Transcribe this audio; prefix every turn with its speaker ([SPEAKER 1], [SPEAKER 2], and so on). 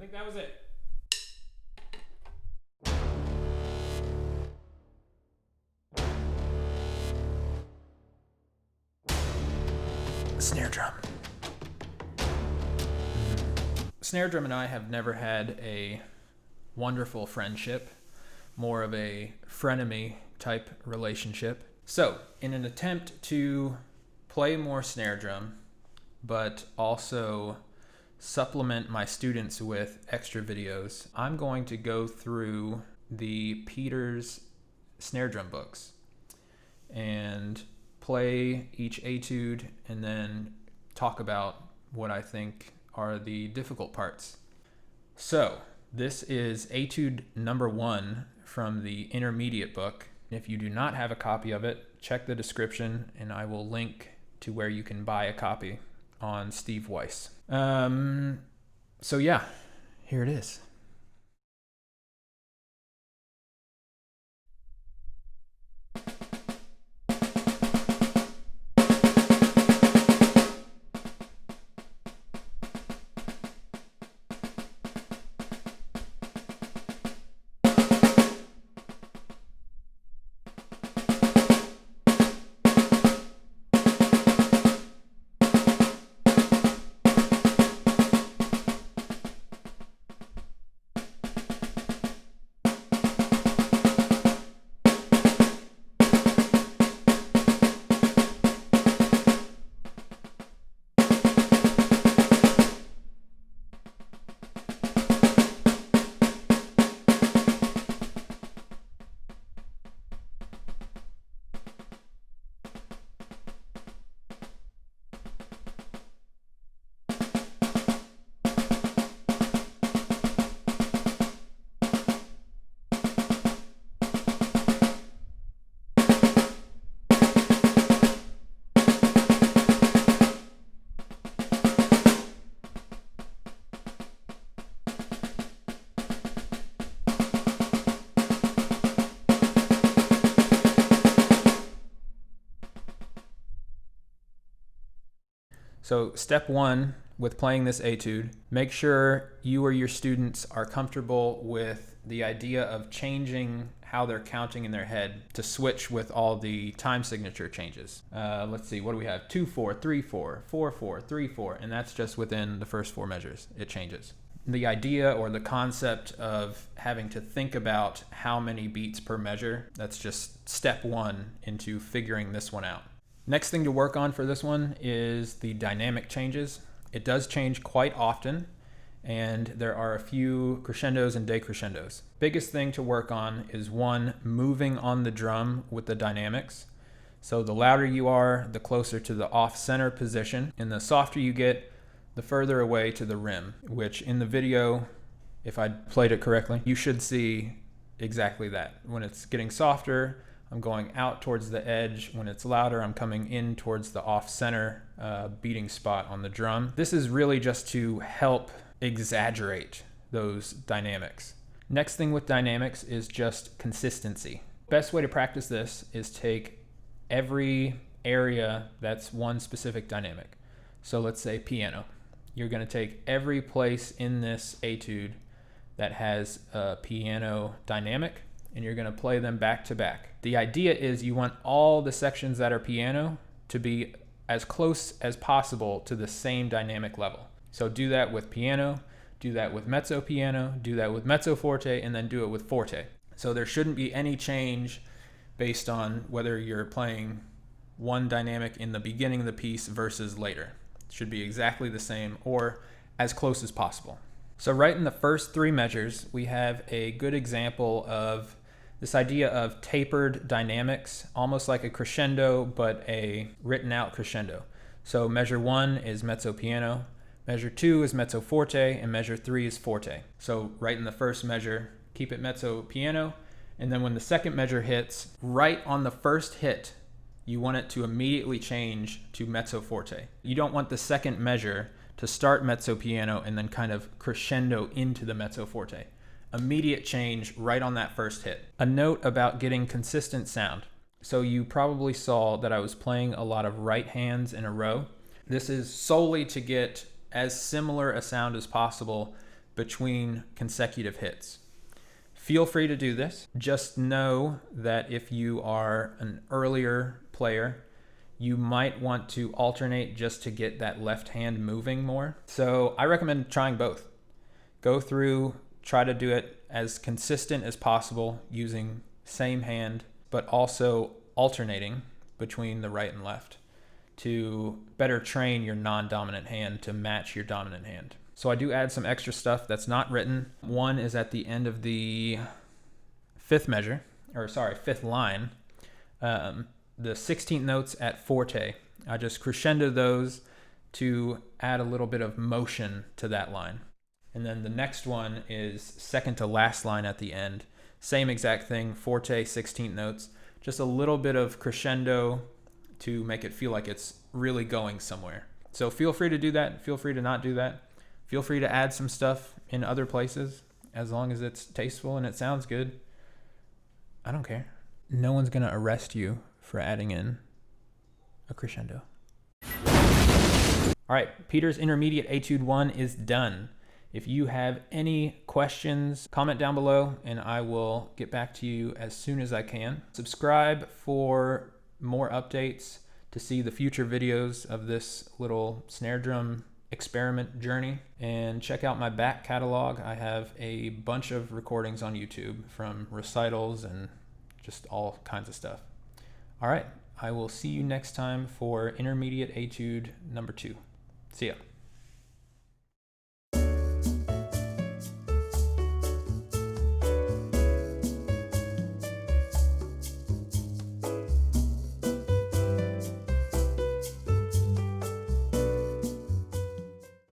[SPEAKER 1] think that was it. Snare drum. Snare drum and I have never had a wonderful friendship, more of a frenemy type relationship. So, in an attempt to play more snare drum, but also supplement my students with extra videos, I'm going to go through the Peters snare drum books and play each etude and then talk about what I think are the difficult parts. So this is etude number 1 from the intermediate book. If you do not have a copy of it, check the description and I will link to where you can buy a copy on Steve Weiss. So yeah, here it is. So step 1 with playing this etude, make sure you or your students are comfortable with the idea of changing how they're counting in their head to switch with all the time signature changes. Let's see, what do we have? 2-4, 3-4, 4-4, 3-4, and that's just within the first 4 measures. It changes. The idea or the concept of having to think about how many beats per measure, that's just step 1 into figuring this one out. Next thing to work on for this one is the dynamic changes. It does change quite often, and there are a few crescendos and decrescendos. Biggest thing to work on is 1, moving on the drum with the dynamics. So the louder you are, the closer to the off-center position, and the softer you get, the further away to the rim, which in the video, if I played it correctly, you should see exactly that. When it's getting softer, I'm going out towards the edge. When it's louder, I'm coming in towards the off-center beating spot on the drum. This is really just to help exaggerate those dynamics. Next thing with dynamics is just consistency. Best way to practice this is take every area that's one specific dynamic. So let's say piano. You're going to take every place in this etude that has a piano dynamic, and you're going to play them back to back. The idea is you want all the sections that are piano to be as close as possible to the same dynamic level. So do that with piano, do that with mezzo piano, do that with mezzo forte, and then do it with forte. So there shouldn't be any change based on whether you're playing one dynamic in the beginning of the piece versus later. It should be exactly the same or as close as possible. So right in the first 3 measures, we have a good example of this idea of tapered dynamics, almost like a crescendo, but a written out crescendo. So measure 1 is mezzo piano, measure 2 is mezzo forte, and measure 3 is forte. So right in the first measure, keep it mezzo piano, and then when the second measure hits, right on the first hit, you want it to immediately change to mezzo forte. You don't want the second measure to start mezzo piano and then kind of crescendo into the mezzo forte. Immediate change right on that first hit. A note about getting consistent sound. So you probably saw that I was playing a lot of right hands in a row. This is solely to get as similar a sound as possible between consecutive hits. Feel free to do this. Just know that if you are an earlier player, you might want to alternate just to get that left hand moving more. So I recommend trying both. Go through, try to do it as consistent as possible using same hand, but also alternating between the right and left to better train your non-dominant hand to match your dominant hand. So I do add some extra stuff that's not written. One is at the end of the fifth line, the 16th notes at forte. I just crescendo those to add a little bit of motion to that line. And then the next one is second to last line at the end. Same exact thing, forte, 16th notes, just a little bit of crescendo to make it feel like it's really going somewhere. So feel free to do that. Feel free to not do that. Feel free to add some stuff in other places as long as it's tasteful and it sounds good. I don't care. No one's going to arrest you for adding in a crescendo. All right, Peter's Intermediate Etude 1 is done. If you have any questions, comment down below and I will get back to you as soon as I can. Subscribe for more updates to see the future videos of this little snare drum experiment journey, and check out my back catalog. I have a bunch of recordings on YouTube from recitals and just all kinds of stuff. All right, I will see you next time for Intermediate Etude number 2. See ya.